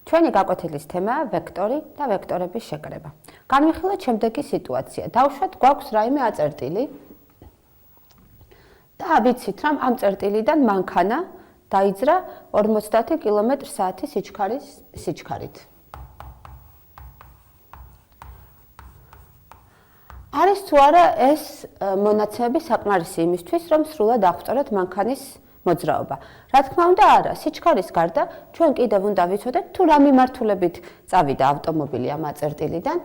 ჩვენი გაკვეთილის თემაა ვექტორი და ვექტორების შეკრება. განვიხილოთ შემდეგი სიტუაცია. დავუშვათ, გვაქვს რაიმე აწერტილი და ვიცით, რომ ამ წერტილიდან მანქანა დაიძრა 50 კმ/სთ სიჩქარით. არის თუ არა ეს მონაცემები საკმარისი იმისთვის, რომ სრულად აღწეროთ მანქანის მოძრაობა. რა თქმა უნდა, არა, სიჩქარის გარდა ჩვენ კიდევ უნდა ვიცოდეთ, თუ რა მიმართულებით წავიდა ავტომობილი ამ აწერტილიდან,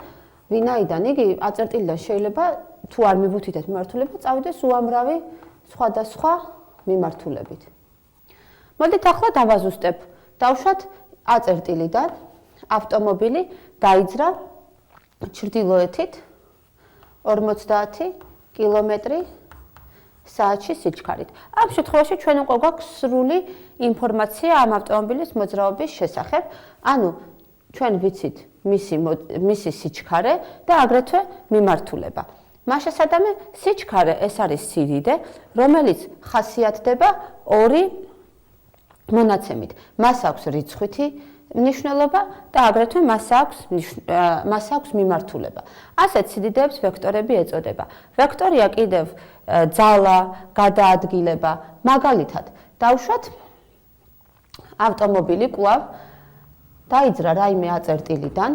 ვინაიდან იგი აწერტილიდან შეიძლება თუ არ მივუთითეთ მიმართულება, წავიდეს უამრავი სხვადასხვა მიმართულებით. მოდით ახლა დავაზუსტებ. დავუშვათ, აწერტილიდან ავტომობილი დაიძრა ჩრდილოეთით 50 კმ/სთ სიჩქარით. ამ შემთხვევაში ჩვენ უკვე გვაქვს სრული ინფორმაცია ამ ავტომობილის მოძრაობის შესახებ. ანუ ჩვენ ვიცით მისი სიჩქარე და აგრეთვე მიმართულება. მაშასადამე სიჩქარე ეს არის სიდიდე, რომელიც ხასიათდება ორი მონაცემით. მას აქვს რიცხვითი მნიშვნელობა და აგრეთვე მას აქვს მიმართულება. ასეთ სიდიდეებს ვექტორები ეწოდება. ვექტორია კიდევ ძალა, გადაადგილება. მაგალითად, დავუშვათ, ავტომობილი კვლავ დაიძრა რაიმე აწერტილიდან,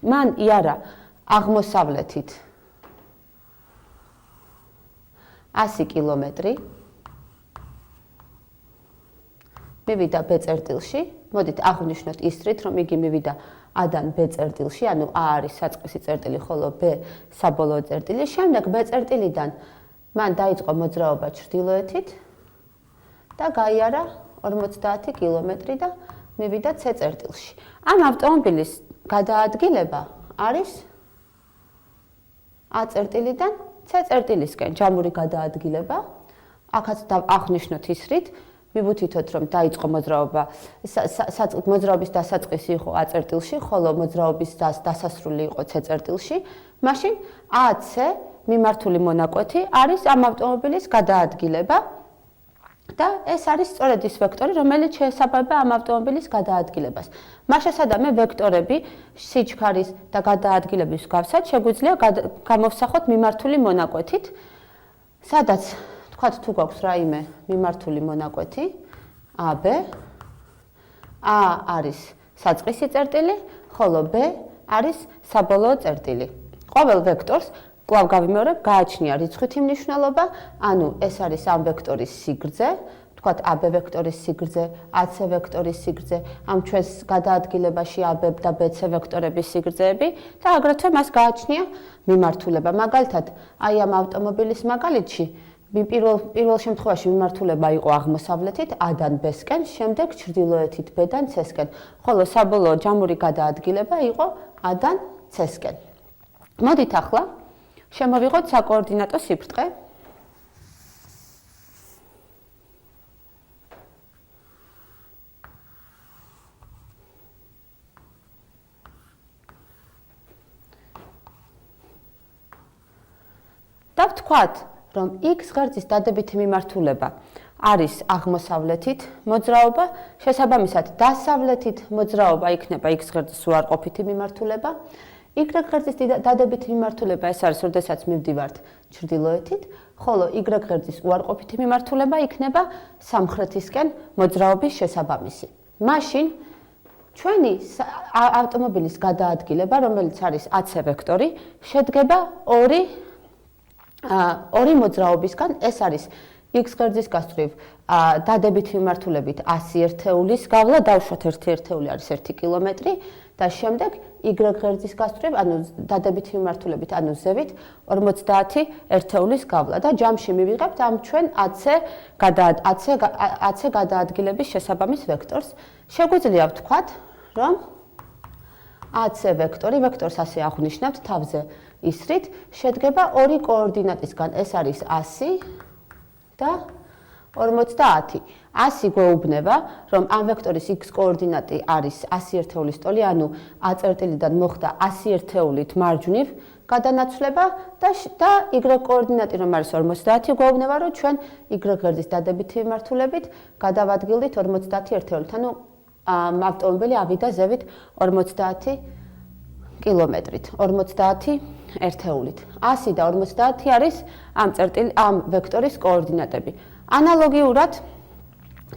მან იარა აღმოსავლეთით 100 კმ. მივიდა B წერტილში, მოდით აღვნიშნოთ ისრით, რომ იგი მივიდა A-დან B წერტილში, ანუ A არის საწყისი წერტილი, ხოლო B საბოლოო წერტილი. შემდეგ B წერტილიდან მან დაიწყო მოძრაობა ჩრდილოეთით და გაიარა 50 კმ და მივიდა C წერტილში. ამ ავტომობილის გადაადგილება არის A წერტილიდან C წერტილისკენ, ჯამური გადაადგილება. აქაც აღვნიშნოთ ისრით, მივუთითოთ, რომ დაიწყო მოძრაობის დასაწყისი იყო A წერტილში, ხოლო მოძრაობის დასასრული იყო C წერტილში. მაშინ AC მიმართული მონაკვეთი არის ამ ავტომობილის გადაადგილება და ეს არის სწორედ ის ვექტორი, რომელიც შეესაბამება ამ ავტომობილის გადაადგილებას. მაშასადამე ვექტორები სიჩქარის და გადაადგილების მსგავსად შეგვიძლია გამოვსახოთ მიმართული მონაკვეთით, სადაც თქვათ თუ გვაქვს რაიმე მიმართული მონაკვეთი AB, A არის საწყისი წერტილი, ხოლო B არის საბოლოო წერტილი. ყოველ ვექტორს კვლავ გავიმეორებ, გააჩნია რიცხვითი მნიშვნელობა, ანუ ეს არის ამ ვექტორის სიგრძე, თქვათ AB ვექტორის სიგრძე, AC ვექტორის სიგრძე, ამ ჩვენს გადაადგილებაში AB და BC ვექტორების სიგრძეები და აგრეთვე მას გააჩნია მიმართულება. მაგალითად, აი ამ ავტომობილის მაგალითში პირველ შემთხვევაში მიმართულება იყო აღმოსავლეთით A-დან B-სკენ, შემდეგ ჩრდილოეთით B-დან C-სკენ, ხოლო საბოლოო ჯამური გადაადგილება იყო A-დან C-სკენ. მოდით ახლა შემოვიღოთ საკოორდინატო სიბრტყე. და ვთქვათ, რომ X ღერძის დადებითი მიმართულება არის აღმოსავლეთით მოძრაობა, შესაბამისად დასავლეთით მოძრაობა იქნება X ღერძის უარყოფითი მიმართულება. Y ღერძის დადებითი მიმართულება ეს არის, როდესაც მივდივართ ჩრდილოეთით, ხოლო Y ღერძის უარყოფითი მიმართულება იქნება სამხრეთისკენ მოძრაობის შესაბამისი. მაშინ ჩვენი ავტომობილის გადაადგილება, რომელიც არის AC ვექტორი, შედგება ორი მოძრაობისგან, ეს არის X ღერძის გასწვრივ დადებითი მიმართულებით 100 ერთეულის გავლა, დავუშვათ ერთი ერთეული არის 1 კმ და შემდეგ Y ღერძის გასწვრივ, ანუ დადებითი მიმართულებით, ანუ ზევით 50 ერთეულის გავლა და ჯამში მივიღებთ ამ ჩვენ AC გადაადგილების შესაბამის ვექტორს. შეგვიძლია ვთქვათ, რომ AC ვექტორი, ვექტორს ასე აღვნიშნავთ თავზე ისრით, შედგება ორი კოორდინატისგან, ეს არის 100 და 50. 100 გვეუბნება, რომ ამ ვექტორის X კოორდინატი არის 100 ერთეულის ტოლი, ანუ A წერტილიდან მოხდა 100 ერთეულით მარჯვნივ გადანაცვლება და Y კოორდინატი, რომ არის 50, გვეუბნება, რომ ჩვენ Y ღერძის დადებითი მიმართულებით გადავადგილდით 50 ერთეულით, ანუ ავტომობილი ავიდა ზევით 50 კილომეტრით, 50 ერთეულით. 100 და 50 არის ამ ვექტორის კოორდინატები. ანალოგიურად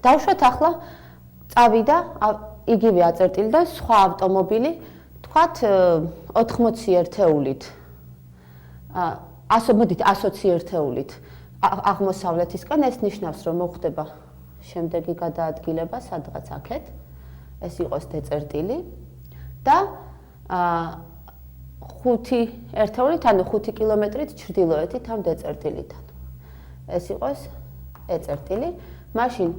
დავუშვათ ახლა წავიდა იგივე აწერტილიდან სხვა ავტომობილი, თქვათ 80 ერთეულით. მოდით 120 ერთეულით აღმოსავლეთისკენ, ეს ნიშნავს, რომ მოხდება შემდეგი გადაადგილება სადღაც აქეთ. ეს იყოს დ-წერტილი და 5 ერთეულით, ანუ 5 კილომეტრით ჩრდილოეთით ამ დ-წერტილიდან. ეს იყოს E-წერტილი. მაშინ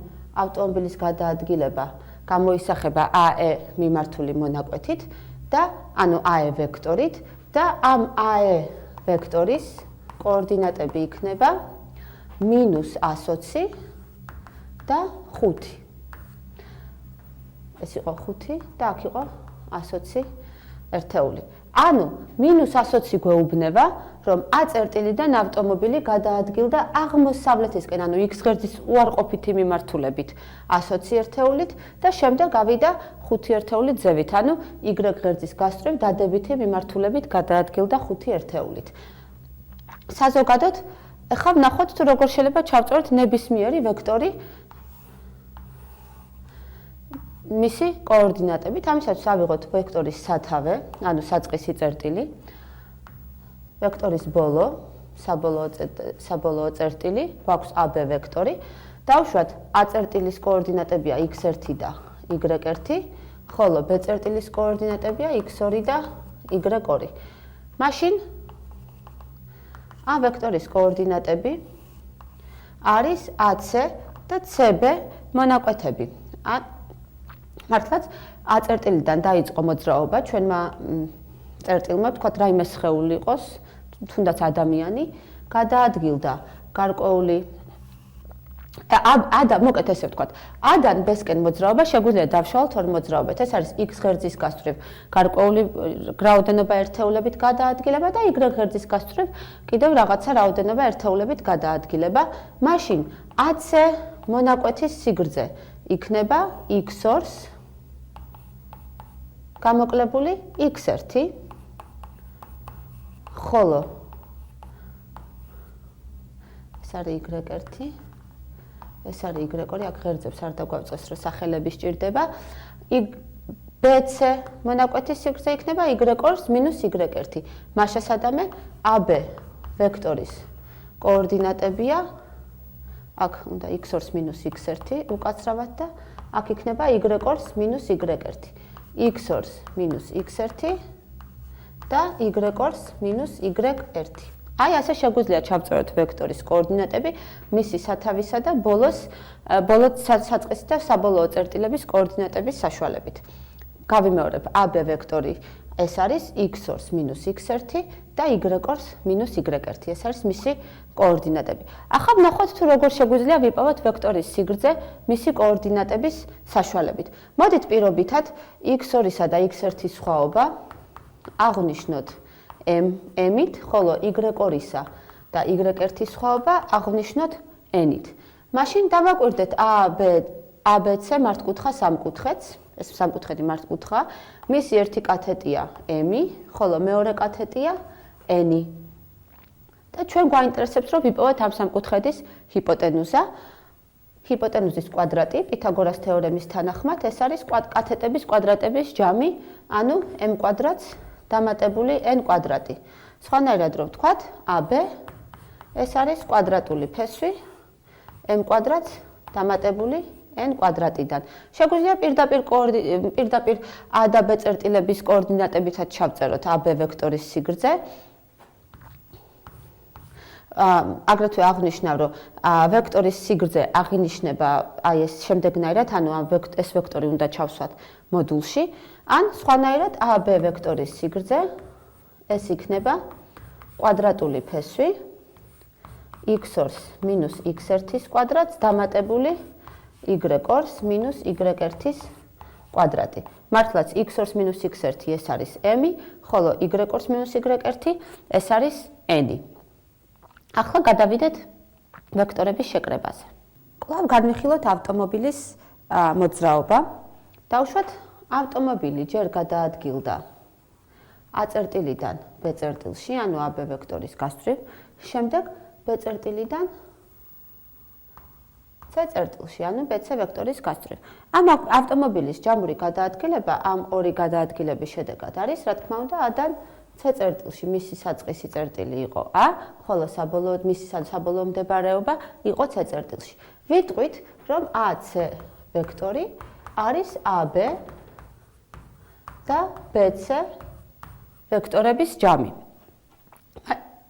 ავტომობილის გადაადგილება გამოისახება AE მიმართული მონაკვეთით და ანუ AE ვექტორით და ამ AE ვექტორის კოორდინატები იქნება -120 და 5. ეს იყო 5 და აქ იყო 120 ერთეული. ანუ -120 გვეუბნება, რომ A-წერტილიდან ავტომობილი გადაადგილდა აღმოსავლეთისკენ, ანუ X ღერძის უარყოფითი მიმართულებით 120 ერთეულით და შემდეგ ავიდა 5 ერთეულით ზევით, ანუ Y ღერძის გასწვრივ დადებითი მიმართულებით გადაადგილდა 5 ერთეულით. საზოგადოდ, ახლა ვნახოთ თუ როგორ შეიძლება ჩავწეროთ ნებისმიერი ვექტორი მისი კოორდინატებით. ამისათვის ავიღოთ ვექტორის სათავე, ანუ საწყისი წერტილი, ვექტორის ბოლო, საბოლოო წერტილი, გვაქვს AB ვექტორი. დავუშვათ A წერტილის კოორდინატებია x1 და y1, ხოლო B წერტილის კოორდინატებია x2 და y2. მაშინ A ვექტორის კოორდინატები არის AC და CB მონაკვეთები. მართლაც A წერტილიდან დაიწყო მოძრაობა, ჩვენმა წერტილმა თქვათ რაიმე სხეული იყოს, თუნდაც ადამიანი, გადაადგილდა გარკვეული მოკეთ ესე ვთქვათ, A-დან B-სკენ მოძრაობა შეგვიძლია დავშალოთ ორ მოძრაობად. ეს არის X ღერძის გასწვრივ გარკვეული რაოდენობა ერთეულებით გადაადგილება და Y ღერძის გასწვრივ კიდევ რაღაცა რაოდენობა ერთეულებით გადაადგილება. მაშინ AC მონაკვეთის სიგრძე იქნება X2-ს გამოკლებული x1, ხოლო ეს არის y1, ეს არის y2, აქ ღერძებს არ დაგვაწევს, რომ სახელები სჭირდება. BC მონაკვეთის სიგრძე იქნება y2-ს - y1. მას შესადამე AB ვექტორის კოორდინატებია, აქ უნდა x2-ს - x1 უკაცრავად და აქ იქნება y2-ს - y1. x2-ს - x1 და y2-ს - y1. აი ასე შეგვიძლია ჩავწეროთ ვექტორის კოორდინატები მისი სათავისა და ბოლოს საწყისი და საბოლოო წერტილების კოორდინატების საშუალებით. გავიმეორებ, AB ვექტორი ეს არის x2-ს - x1 და y2-ს - y1. ეს არის მისი კოორდინატები. ახლა ვნახოთ თუ როგორ შეგვიძლია ვიპოვოთ ვექტორის სიგრძე მისი კოორდინატების საშუალებით. მოდით პირობითად x2-სა და x1-ის სხვაობა აღვნიშნოთ m-ით, ხოლო y2-სა და y1-ის სხვაობა აღვნიშნოთ n-ით. მაშინ დავაკვირდეთ ABC მართკუთხა სამკუთხედს, ეს სამკუთხედი მართკუთხა, მისი ერთი კათეტია m-ი, ხოლო მეორე კათეტია n-ი. და ჩვენ გვაინტერესებს, რომ ვიპოვოთ ამ სამკუთხედის ჰიპოტენუზა. ჰიპოტენუზის კვადრატი პითაგორას თეორემის თანახმად ეს არის კათეტების კვადრატების ჯამი, ანუ m კვადრატს დამატებული n კვადრატი. სხვანაირად რო ვთქვათ, AB ეს არის კვადრატული ფესვი m კვადრატს დამატებული n კვადრატიდან. შეგვიძლია პირდაპირ A და B წერტილების კოორდინატებითაც ჩავწეროთ AB ვექტორის სიგრძე. აგრეთვე აღნიშნავ, რომ ვექტორის სიგრძე აღინიშნება აი ეს შემდეგნაირად, ანუ ეს ვექტორი უნდა ჩავსვათ მოდულში, ან სხვანაირად AB ვექტორის სიგრძე ეს იქნება კვადრატული ფესვი x2-ს - x1-ის კვადრატს დამატებული y2-ს - y1-ის კვადრატი. მართლაც x2-ს - x1 ეს არის m-ი, ხოლო y2-ს - y1 ეს არის n-ი. ახლა გადავიდეთ ვექტორების შეკრებაზე. კვლავ განვიხილოთ ავტომობილის მოძრაობა. დავუშვათ ავტომობილი ჯერ გადაადგილდა A წერტილიდან B წერტილში, ანუ AB ვექტორის გასწვრივ, შემდეგ B წერტილიდან C წერტილში, ანუ BC ვექტორის გასწვრივ. ამ ავტომობილის ჯამური გადაადგილება ამ ორი გადაადგილების შედეგად არის, რა თქმა უნდა, A-დან C წერტილში მისი საწყისი წერტილი იყო A, ხოლო საბოლოოდ მისი საბოლოო მდებარეობა იყო C წერტილში. ვიტყვით, რომ AC ვექტორი არის AB და BC ვექტორების ჯამი.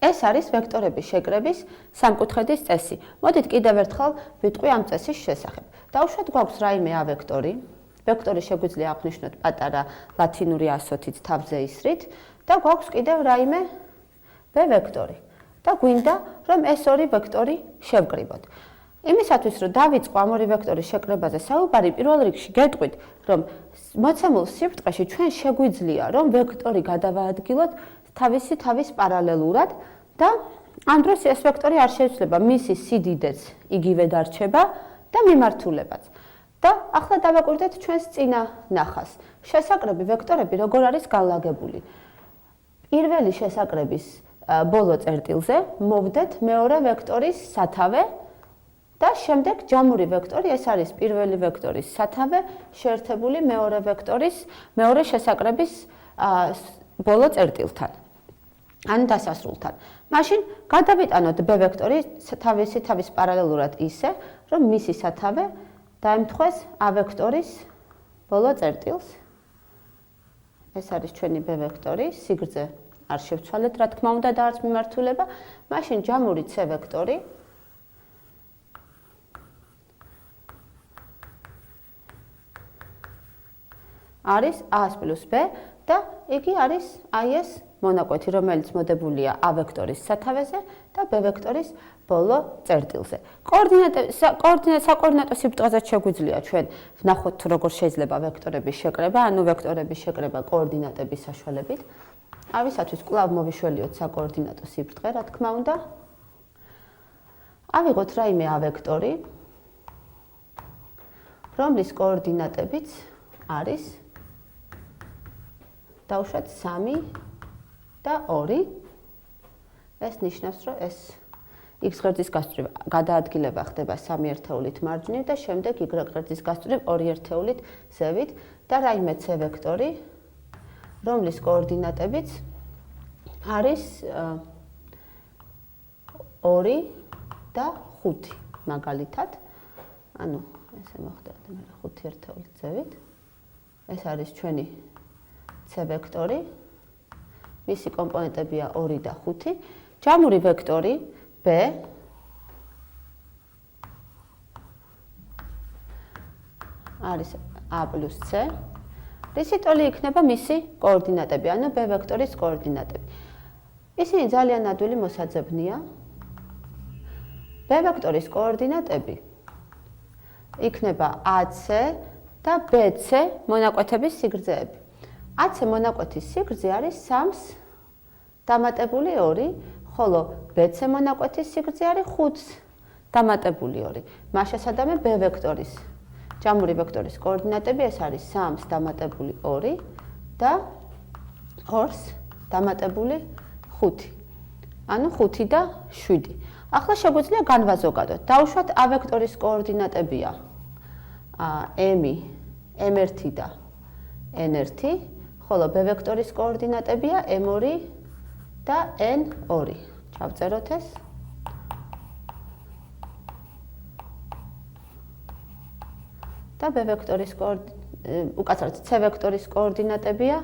ეს არის ვექტორების შეკრების სამკუთხედის წესი. მოდით კიდევ ერთხელ ვიტყვი ამ წესის შესახებ. დავუშვათ გვაქვს რაიმე A ვექტორი. ვექტორი შეგვიძლია აღვნიშნოთ პატარა ლათინური ასოთით თავზე ისრით და გვაქვს კიდევ რაიმე B ვექტორი. და გვინდა, რომ ეს ორი ვექტორი შევკრიბოთ. იმისათვის, რომ დავიწყო ამ ორი ვექტორის შეკრებაზე საუბარი, პირველ რიგში გეტყვით, რომ მოცემულ სიბრტყეში ჩვენ შეგვიძლია, რომ ვექტორი გადავაადგილოთ თავის პარალელურად და ამ დროს ეს ვექტორი არ შეიძლება მისი სიდიდეც იგივე დარჩება და მიმართულებაც. და ახლა დავაკვირდეთ ჩვენს წინა ნახას. შესაკრები ვექტორები როგორ არის განლაგებული. პირველი შესაკრების ბოლო წერტილზე მოვდეთ მეორე ვექტორის სათავე და შემდეგ ჯამური ვექტორი, ეს არის პირველი ვექტორის სათავე შეერთებული მეორე შესაკრების ბოლო წერტილთან. ან დასასრულთან. მაშინ გადავიტანოთ B ვექტორი თავის პარალელურად ისე, რომ მისი სათავე დაემთხვეს A ვექტორის ბოლო წერტილს. ეს არის ჩვენი B ვექტორი, სიგრძე არ შევცვალეთ, რა თქმა უნდა, და არც მიმართულება. მაშინ ჯამური C ვექტორი არის A + B და იგი არის აი ეს მონაკვეთი, რომელიც მოდებულია A ვექტორის სათავეზე და B ვექტორის ბოლო წერტილზე. საკოორდინატო სიბრტყეზე შეგვიძლია ჩვენ ვნახოთ თუ როგორ შეიძლება ვექტორების შეკრება, ანუ ვექტორების შეკრება კოორდინატების საშუალებით. ამისათვის კვლავ მოვიშველიოთ საკოორდინატო სიბრტყე, რა თქმა უნდა. ავიღოთ რაიმე A ვექტორი, რომლის კოორდინატებიც არის დავუშვათ 3 და 2. ეს ნიშნავს, რომ ეს x ღერძის გასწვრივ გადაადგილება ხდება 3 ერთეულით მარჯვნივ და შემდეგ y ღერძის გასწვრივ 2 ერთეულით ზევით და რაიმე C ვექტორი, რომლის კოორდინატებიც არის 2 და 5 მაგალითად. ანუ ესე მოხდება მე 5 ერთეულით ზევით. ეს არის ჩვენი C ვექტორი. მისი კომპონენტებია 2 და 5. ჯამური ვექტორი B არის A + C. რისი ტოლი იქნება მისი კოორდინატები, ანუ B ვექტორის კოორდინატები. ისინი ძალიან ადვილი მოსაძებნია. B ვექტორის კოორდინატები იქნება AC და BC მონაკვეთების სიგრძეები. AC მონაკვეთის სიგრძე არის 3-ს დამატებული 2, ხოლო BC მონაკვეთის სიგრძე არის 5-ს დამატებული 2. მას შესაბამე B ვექტორის ჯამური ვექტორის კოორდინატები ეს არის 3-ს დამატებული 2 და 2-ს დამატებული 5. ანუ 5 და 7. ახლა შეგვიძლია განვაზოგადოთ. დავუშვათ A ვექტორის კოორდინატებია M1 და N1, ხოლო B ვექტორის კოორდინატებია M2 და N2. ჩავწეროთ ეს. და B ვექტორის უკაცრავად C ვექტორის კოორდინატებია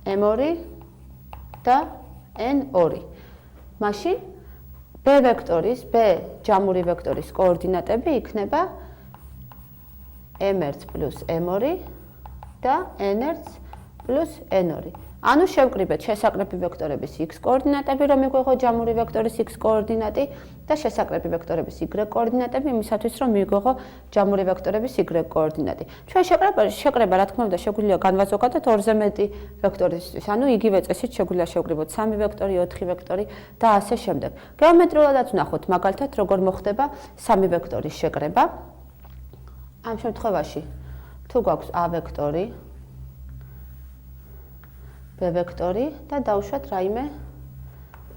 M2 და N2. მაშინ B ჯამური ვექტორის კოორდინატები იქნება M1 + M2 და N1 + N2. ანუ შევკრიბეთ შესაკრები ვექტორების x კოორდინატები, რომ მიგვიღო ჯამური ვექტორის x კოორდინატი და შესაკრები ვექტორების y კოორდინატები, იმისათვის რომ მიგვიღო ჯამური ვექტორების y კოორდინატი. ჩვენ შეკრება, რა თქმა უნდა, შეგვიძლია განვაზოგადოთ 2-ზე მეტი ვექტორისთვის. ანუ იგივე წესით შეგვიძლია შევკრიბოთ 3 ვექტორი, 4 ვექტორი და ასე შემდეგ. გეომეტრიულადაც ვნახოთ, მაგალითად, როგორ მოხდება 3 ვექტორის შეკრება. ამ შემთხვევაში თუ გვაქვს A ვექტორი, B ვექტორი და დავუშვათ რაიმე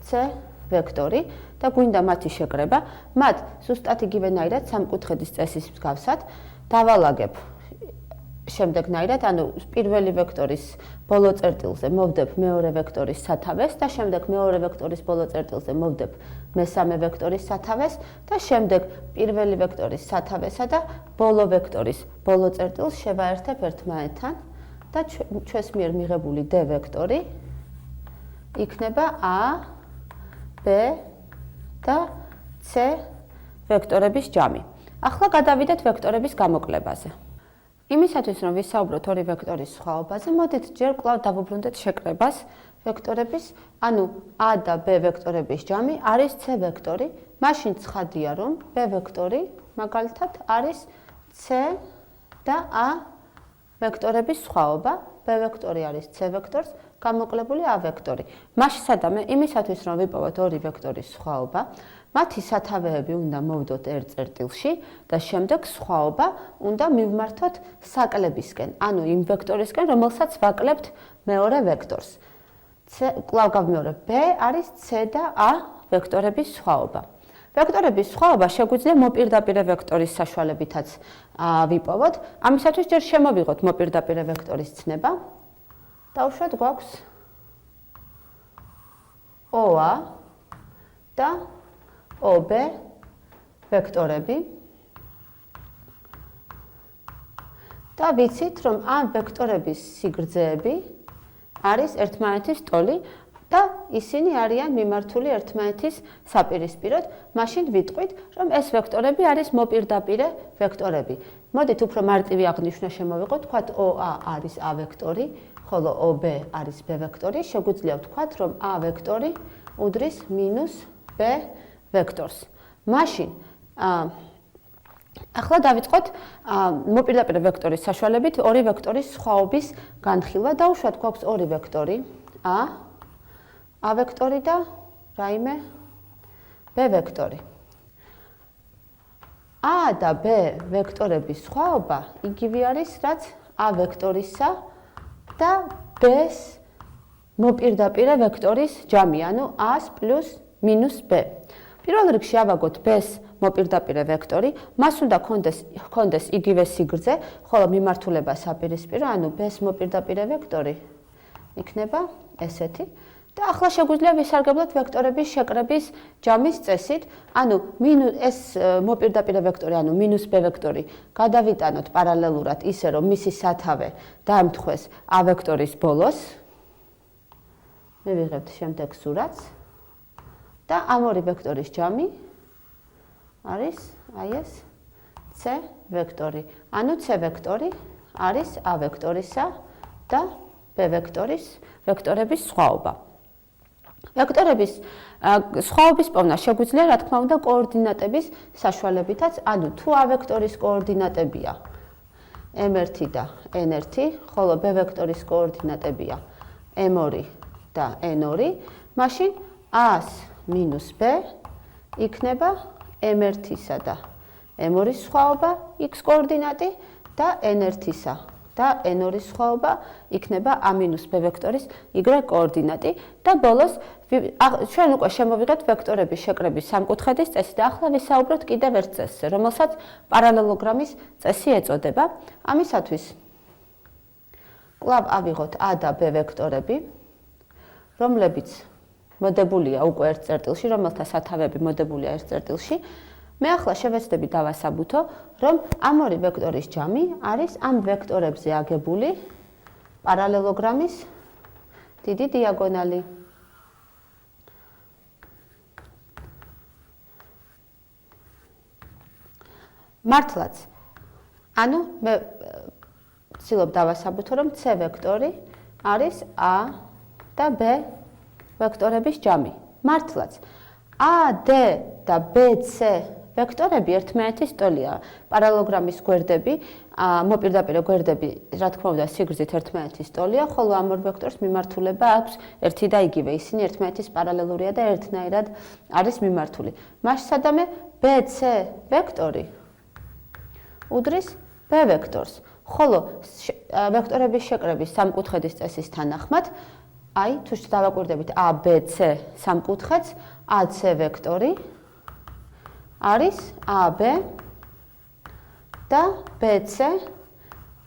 C ვექტორი და გვინდა მათი შეკრება, მათ ზუსტად იგივენაირად სამკუთხედის წესის მსგავსად დავალაგებ შემდეგნაირად, ანუ პირველი ვექტორის ბოლო წერტილზე მოვდებ მეორე ვექტორის სათავეს და შემდეგ მეორე ვექტორის ბოლო წერტილზე მოვდებ მესამე ვექტორის სათავეს და შემდეგ პირველი ვექტორის სათავესა და ბოლო ვექტორის ბოლო წერტილს შევაერთებ ერთმანეთთან და ჩვენს მიერ მიღებული D ვექტორი იქნება A, B და C ვექტორების ჯამი. ახლა გადავიდეთ ვექტორების გამოკლებაზე. იმისათვის, რომ ვისაუბროთ ორი ვექტორის სხვაობაზე, მოდით ჯერ კვლავ დავუბრუნდეთ შეკრებას ვექტორების, ანუ A და B ვექტორების ჯამი არის C ვექტორი, მაშინ ცხადია, რომ B ვექტორი მაგალითად არის C და A ვექტორების სხვაობა, B ვექტორი არის C ვექტორს, გამოკლებული A ვექტორი. მაშინ სადამე იმისათვის, რომ ვიპოვოთ ორი ვექტორის სხვაობა, მათი სათავეები უნდა მოვდოთ ერთ წერტილში და შემდეგ სხვაობა უნდა მივმართოთ საკლებისკენ, ანუ იმ ვექტორისკენ, რომელსაც ვაკლებთ მეორე ვექტორს. კვლავ გავიმეორებ, B არის C და A ვექტორების სხვაობა. ვექტორების სხვაობა შეგვიძლია მოპირდაპირე ვექტორის საშუალებითაც ვიპოვოთ. ამისათვის ჯერ შემოვიღოთ მოპირდაპირე ვექტორის ცნება. დავუშვათ გვაქვს OA და OB ვექტორები და ვიცით, რომ ამ ვექტორების სიგრძეები არის ერთმანეთის ტოლი და ისინი არიან მიმართული ერთმანეთის საპირისპიროდ, მაშინ ვიტყვით, რომ ეს ვექტორები არის მოპირდაპირე ვექტორები. მოდით უფრო მარტივი აღნიშვნა შემოვიღოთ, ვთქვათ OA არის A ვექტორი, ხოლო OB არის B ვექტორი, შეგვიძლია ვთქვათ, რომ A ვექტორი უდრის -B ვექტორს. მაშინ ახლა დავიწყოთ მოპირდაპირე ვექტორის საშუალებით ორი ვექტორის სხვაობის განხილვა. დავუშვათ გვაქვს ორი ვექტორი A ვექტორი და რაიმე B ვექტორი. A და B ვექტორების სხვაობა იგივე არის, რაც A ვექტორისა და B-ს მოპირდაპირე ვექტორის ჯამი, ანუ A-ს plus -B. პირველ რიგში ავაგოთ B-ს მოპირდაპირე ვექტორი, მას უნდა ჰქონდეს იგივე სიგრძე, ხოლო მიმართულება საპირისპირო, ანუ B-ს მოპირდაპირე ვექტორი იქნება ესეთი. და ახლა შეგვიძლია ვისარგებლოთ ვექტორების შეკრების ჯამის წესით, ანუ ეს მოპირდაპირე ვექტორი, ანუ -B ვექტორი გადავიტანოთ პარალელურად ისე, რომ მისი სათავე დაემთხვეს A ვექტორის ბოლოს. მივიღებთ შემდეგ სურათს და ამ ორი ვექტორის ჯამი არის აი ეს C ვექტორი. ანუ C ვექტორი არის A ვექტორისა და B ვექტორის ვექტორების სხვაობა. ვექტორების სხვაობის პოვნა შეგვიძლია, რა თქმა უნდა, კოორდინატების საშუალებითაც, ანუ თუ A ვექტორის კოორდინატებია M1 და N1, ხოლო B ვექტორის კოორდინატებია M2 და N2, მაშინ A-ს -B იქნება M1-სა და M2-ის სხვაობა X კოორდინატი და N1-სა და N2-ის სხვაობა იქნება A-B ვექტორის Y კოორდინატი და ბოლოს ჩვენ უკვე შემოვიღეთ ვექტორების შეკრების სამკუთხედის წესი და ახლა ვისაუბროთ კიდევ ერთ წესზე, რომელსაც პარალელოგრამის წესი ეწოდება. ამისათვის კვლავ ავიღოთ A და B ვექტორები, რომლებიც მოდებულია უკვე ერთ წერტილში, რომელთა სათავეები მოდებულია ერთ წერტილში. მე ახლა შევეცდები დავასაბუთო, რომ ამ ორი ვექტორის ჯამი არის ამ ვექტორებზე აგებული პარალელოგრამის დიდი დიაგონალი. მართლაც, ანუ მე ვცდილობ დავასაბუთო, რომ C ვექტორი არის A და B ვექტორების ჯამი. მართლაც, A, D და B, C ვექტორები ერთმანეთის ტოლია. პარალელოგრამის გვერდები, მოპირდაპირე გვერდები, რა თქმა უნდა, სიგრძით ერთმანეთის ტოლია, ხოლო ამ ორ ვექტორს მიმართულება აქვს ერთი და იგივე. ისინი ერთმანეთის პარალელურია და ერთნაირად არის მიმართული. მაშინ სადამე B, C ვექტორი უდრის B ვექტორს, ხოლო ვექტორების შეკრების სამკუთხედის წესის თანახმად, აი, თუ დავაკვირდებით A, B, C სამკუთხედს, AC ვექტორი არის AB და BC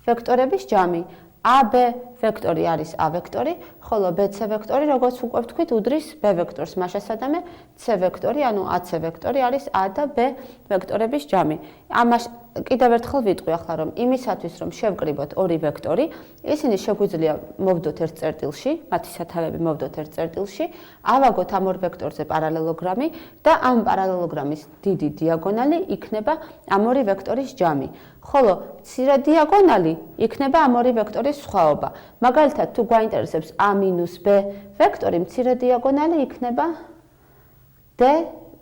ვექტორების ჯამი. AB ვექტორი არის A ვექტორი, ხოლო BC ვექტორი, როგორც უკვე ვთქვით, უდრის B ვექტორს, მაშასადამე C ვექტორი, ანუ AC ვექტორი არის A და B ვექტორების ჯამი. ამას კიდევ ერთხელ ვიტყვი ახლა, რომ იმისათვის, რომ შევკრიბოთ ორი ვექტორი, ისინი შეგვიძლია მოვდოთ ერთ წერტილში, მათი სათავეები მოვდოთ ერთ წერტილში, ავაგოთ ამ ორ ვექტორზე პარალელოგრამი და ამ პარალელოგრამის დიდი დიაგონალი იქნება ამ ორი ვექტორის ჯამი. ხოლო მცირე დიაგონალი იქნება ამ ორი ვექტორის სხვაობა. მაგალითად, თუ გვაინტერესებს A - B ვექტორი, მცირე დიაგონალი იქნება D,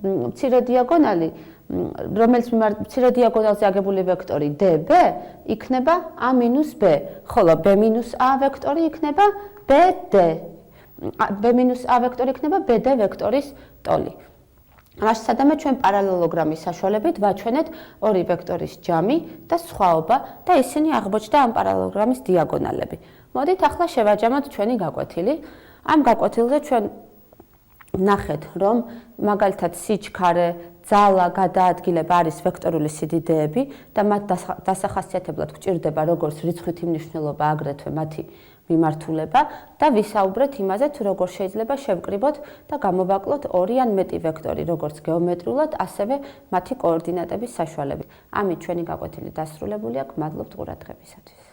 მცირე დიაგონალი, რომელიც მცირე დიაგონალზე აგებული ვექტორი DB იქნება A - B, ხოლო B - A ვექტორი იქნება BD. B - A ვექტორი იქნება BD ვექტორის ტოლი. მაშასადამე ჩვენ პარალელოგრამის საშუალებით ვაჩვენეთ ორი ვექტორის ჯამი და სხვაობა და ისინი აღმოჩნდა ამ პარალელოგრამის დიაგონალები. მოდით ახლა შევაჯამოთ ჩვენი გაკვეთილი. ამ გაკვეთილზე ჩვენ ნახეთ, რომ მაგალითად სიჩქარე, ძალა, გადაადგილება არის ვექტორული სიდიდეები და მათ დასახასიათებლად გვჭირდება როგორც რიცხვითი მნიშვნელობა, აგრეთვე მათი მიმართულება და ვისაუბრეთ იმაზე, თუ როგორ შეიძლება შევკრიბოთ და გამოვაკლოთ ორი ან მეტი ვექტორი, როგორც გეომეტრიულად, ასევე მათი კოორდინატების საშუალებით. ამით ჩვენი გაკვეთილი დასრულებული აქვს. მადლობთ ყურადღებისათვის.